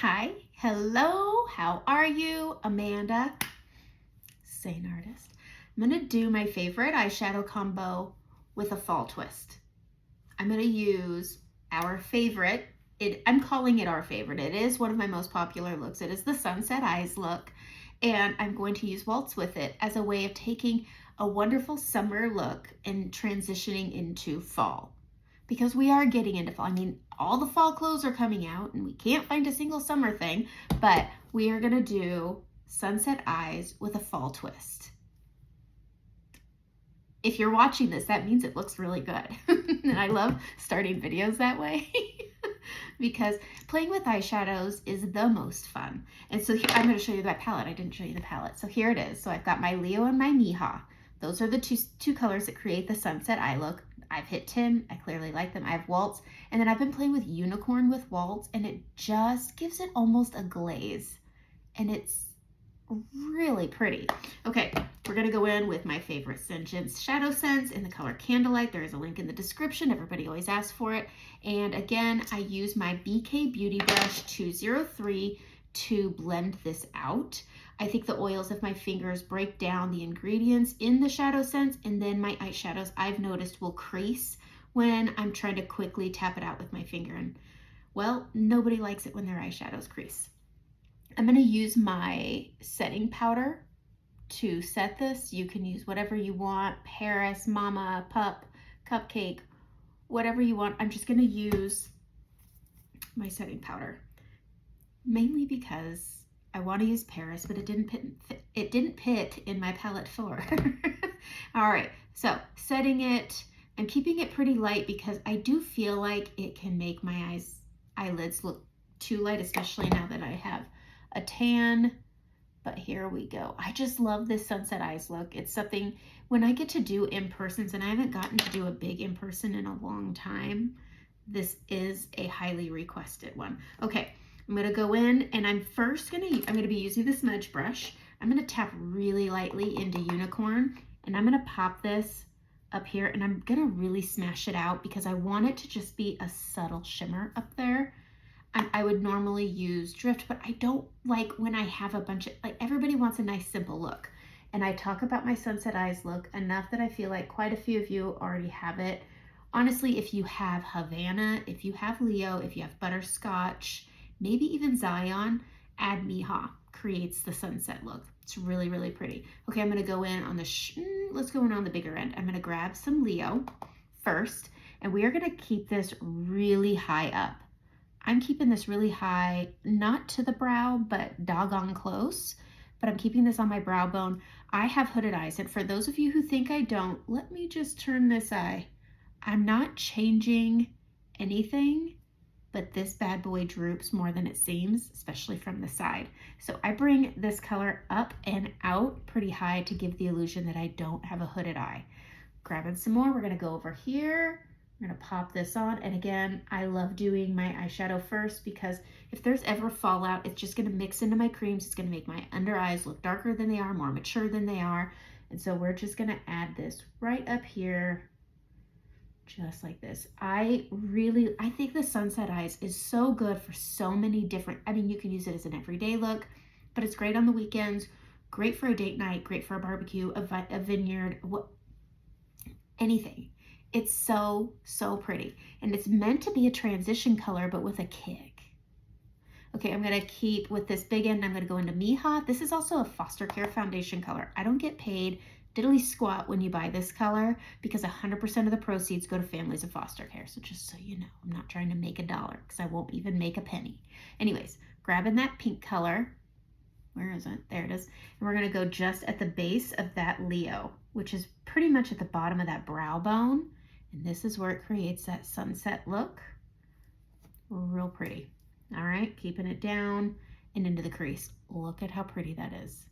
Hi, hello, how are you? Amanda, SEINT artist. I'm gonna do my favorite eyeshadow combo with a fall twist. I'm gonna use our favorite, I'm calling it our favorite. It is one of my most popular looks. It is the Sunset Eyes look, and I'm going to use Waltz with it as a way of taking a wonderful summer look and transitioning into fall. Because we are getting into fall. I mean, all the fall clothes are coming out and we can't find a single summer thing, but we are gonna do Sunset Eyes with a fall twist. If you're watching this, that means it looks really good. And I love starting videos that way because playing with eyeshadows is the most fun. And so here, I'm gonna show you that palette. I didn't show you the palette. So here it is. So I've got my Leo and my Mija. Those are the two colors that create the Sunset Eye look. I've hit 10, I clearly like them. I have Waltz, and then I've been playing with Unicorn with Waltz, and it just gives it almost a glaze, and it's really pretty. Okay, we're gonna go in with my favorite Singen's Shadow Sense in the color Candlelight. There is a link in the description. Everybody always asks for it. And again, I use my BK Beauty Brush 203 to blend this out. I think the oils of my fingers break down the ingredients in the Shadow Sense, and then my eyeshadows, I've noticed, will crease when I'm trying to quickly tap it out with my finger. And well, nobody likes it when their eyeshadows crease. I'm going to use my setting powder to set this. You can use whatever you want, Paris, Mama, Pup, Cupcake, whatever you want. I'm just going to use my setting powder, mainly because I want to use Paris, but it didn't fit in my palette floor. All right, so setting it, I'm keeping it pretty light because I do feel like it can make my eyelids look too light, especially now that I have a tan. But here we go. I just love this Sunset Eyes look. It's something when I get to do in-persons, and I haven't gotten to do a big in-person in a long time, this is a highly requested one. Okay, I'm gonna go in and I'm gonna be using the smudge brush. I'm gonna tap really lightly into Unicorn, and I'm gonna pop this up here, and I'm gonna really smash it out because I want it to just be a subtle shimmer up there. I would normally use Drift, but I don't like when I have a bunch of, like, everybody wants a nice simple look. And I talk about my Sunset Eyes look enough that I feel like quite a few of you already have it. Honestly, if you have Havana, if you have Leo, if you have Butterscotch, maybe even Zion, add Mija, creates the sunset look. It's really, really pretty. Okay, I'm gonna go in on let's go in on the bigger end. I'm gonna grab some Leo first, and we are gonna keep this really high up. I'm keeping this really high, not to the brow, but doggone close, but I'm keeping this on my brow bone. I have hooded eyes, and for those of you who think I don't, let me just turn this eye. I'm not changing anything, but this bad boy droops more than it seems, especially from the side. So I bring this color up and out pretty high to give the illusion that I don't have a hooded eye. Grabbing some more, we're gonna go over here. I'm gonna pop this on, and again, I love doing my eyeshadow first because if there's ever fallout, it's just gonna mix into my creams. It's gonna make my under eyes look darker than they are, more mature than they are. And so we're just gonna add this right up here, just like this. I think the Sunset Eyes is so good for so many different, I mean, you can use it as an everyday look, but it's great on the weekends, great for a date night, great for a barbecue, a vineyard, anything. It's so, so pretty. And it's meant to be a transition color, but with a kick. Okay, I'm gonna keep with this big end, I'm gonna go into Mija. This is also a foster care foundation color. I don't get paid diddly squat when you buy this color because 100% of the proceeds go to families of foster care. So just so you know, I'm not trying to make a dollar because I won't even make a penny. Anyways, grabbing that pink color. Where is it? There it is. And we're gonna go just at the base of that Leo, which is pretty much at the bottom of that brow bone. And this is where it creates that sunset look. Real pretty. All right, keeping it down and into the crease. Look at how pretty that is.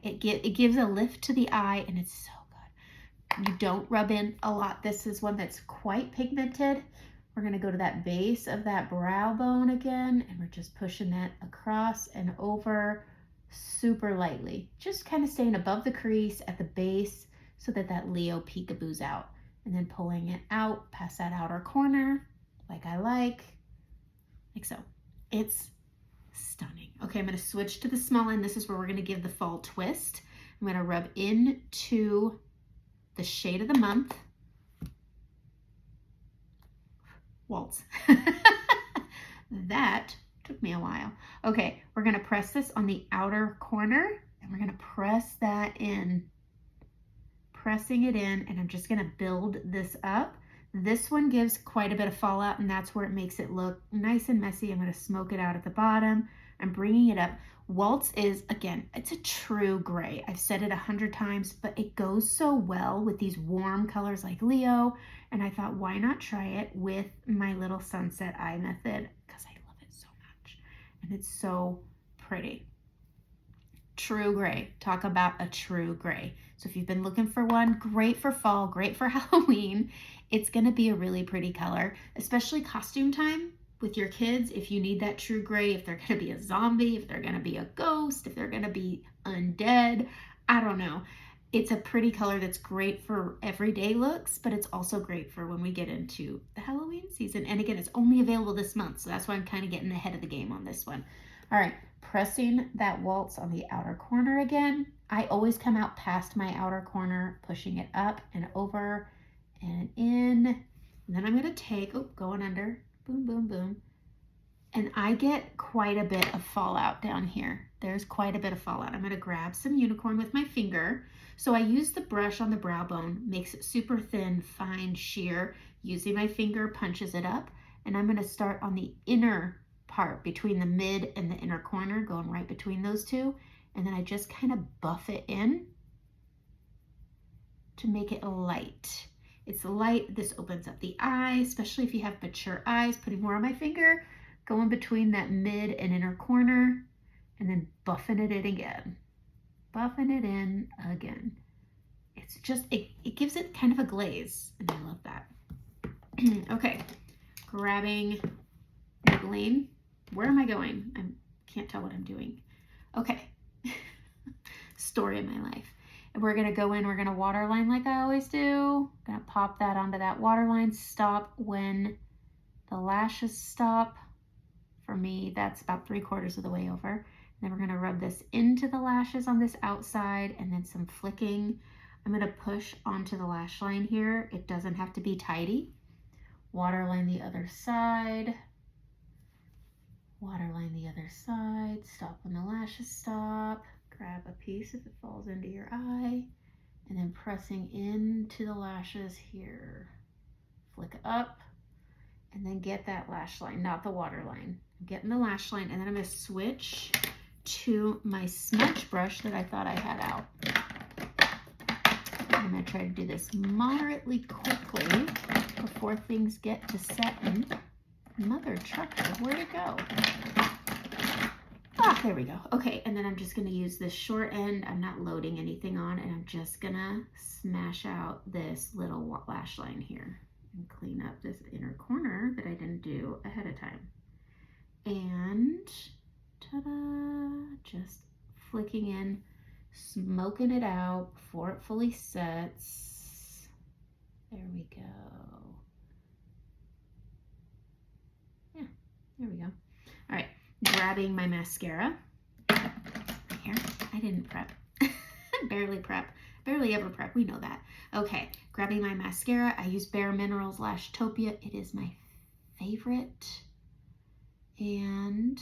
It gives a lift to the eye, and it's so good. You don't rub in a lot. This is one that's quite pigmented. We're gonna go to that base of that brow bone again, and we're just pushing that across and over super lightly. Just kind of staying above the crease at the base so that that Leo peekaboos out. And then pulling it out past that outer corner, like so. It's Stunning. Okay, I'm going to switch to the small end. This is where we're going to give the fall twist. I'm going to rub into the shade of the month. Waltz. That took me a while. Okay, we're going to press this on the outer corner, and we're going to press that in. Pressing it in, and I'm just going to build this up. This one gives quite a bit of fallout, and that's where it makes it look nice and messy. I'm going to smoke it out at the bottom. I'm bringing it up. Waltz is, again, it's a true gray. I've said it 100 times, but it goes so well with these warm colors like Leo, and I thought, why not try it with my little sunset eye method, because I love it so much, and it's so pretty. True gray. Talk about a true gray. So if you've been looking for one, great for fall, great for Halloween. It's going to be a really pretty color, especially costume time with your kids. If you need that true gray, if they're going to be a zombie, if they're going to be a ghost, if they're going to be undead, I don't know. It's a pretty color that's great for everyday looks, but it's also great for when we get into the Halloween season. And again, it's only available this month, so that's why I'm kind of getting ahead of the game on this one. All right, pressing that waltz on the outer corner again. I always come out past my outer corner, pushing it up and over and in. And then I'm going to take, going under, boom, boom, boom. And I get quite a bit of fallout down here. There's quite a bit of fallout. I'm going to grab some unicorn with my finger. So I use the brush on the brow bone, makes it super thin, fine, sheer. Using my finger, punches it up. And I'm going to start on the inner part between the mid and the inner corner, going right between those two. And then I just kind of buff it in to make it light. It's light. This opens up the eye, especially if you have mature eyes. Putting more on my finger, going between that mid and inner corner, and then buffing it in again. Buffing it in again. It's just, it gives it kind of a glaze, and I love that. Okay, grabbing Maybelline. Where am I going? I can't tell what I'm doing. Okay, story of my life. And we're gonna go in, we're gonna waterline like I always do. Gonna pop that onto that waterline, stop when the lashes stop. For me, that's about 3/4 of the way over. And then we're gonna rub this into the lashes on this outside, and then some flicking. I'm gonna push onto the lash line here. It doesn't have to be tidy. Waterline the other side. Waterline the other side. Stop when the lashes stop. Grab a piece if it falls into your eye. And then pressing into the lashes here. Flick up. And then get that lash line, not the waterline. Getting the lash line, and then I'm going to switch to my smudge brush that I thought I had out. I'm going to try to do this moderately quickly before things get to setting. Mother trucker, where'd it go? Ah, there we go. Okay, and then I'm just going to use this short end. I'm not loading anything on, and I'm just going to smash out this little lash line here and clean up this inner corner that I didn't do ahead of time. And ta-da, just flicking in, smoking it out before it fully sets. There we go. Yeah, there we go. All right, grabbing my mascara. Here, I didn't prep. Barely prep. Barely ever prep, we know that. Okay, grabbing my mascara. I use Bare Minerals Lashtopia. It is my favorite. And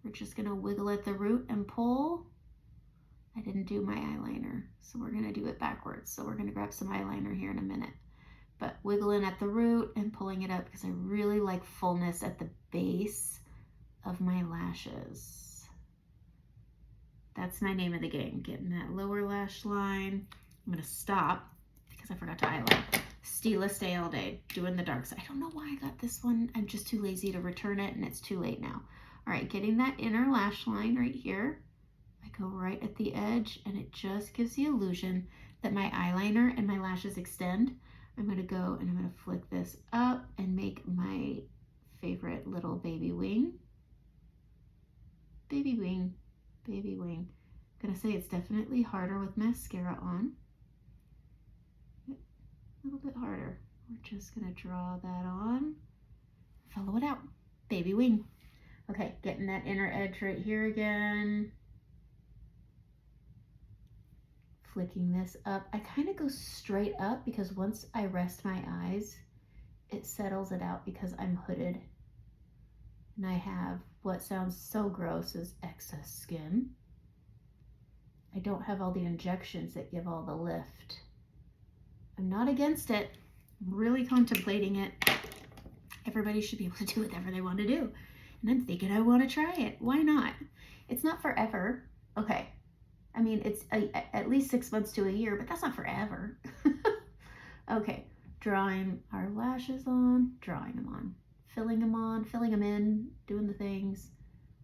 we're just gonna wiggle at the root and pull. I didn't do my eyeliner, so we're gonna do it backwards. So we're gonna grab some eyeliner here in a minute. But wiggling at the root and pulling it up because I really like fullness at the base of my lashes. That's my name of the game, getting that lower lash line. I'm gonna stop because I forgot to highlight. Stila Stay All Day, doing the dark side. I don't know why I got this one. I'm just too lazy to return it, and it's too late now. All right, getting that inner lash line right here. I go right at the edge, and it just gives the illusion that my eyeliner and my lashes extend. I'm gonna go and I'm gonna flick this up and make my favorite little baby wing. Baby wing, baby wing. I'm gonna say it's definitely harder with mascara on. A little bit harder. We're just gonna draw that on, follow it out, baby wing. Okay, getting that inner edge right here again. Flicking this up. I kind of go straight up because once I rest my eyes, it settles it out because I'm hooded. And I have what sounds so gross as excess skin. I don't have all the injections that give all the lift. I'm not against it. I'm really contemplating it. Everybody should be able to do whatever they want to do. And I'm thinking I want to try it. Why not? It's not forever. Okay. I mean, it's at least 6 months to a year, but that's not forever. Okay. Drawing our lashes on, drawing them on, filling them on, filling them in, doing the things.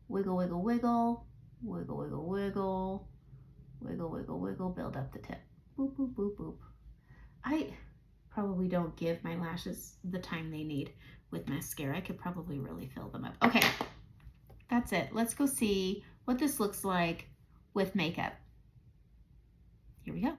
Wiggle, wiggle, wiggle. Wiggle, wiggle, wiggle. Wiggle, wiggle, wiggle. Build up the tip. Boop, boop, boop, boop. I probably don't give my lashes the time they need with mascara. I could probably really fill them up. Okay, that's it. Let's go see what this looks like with makeup. Here we go.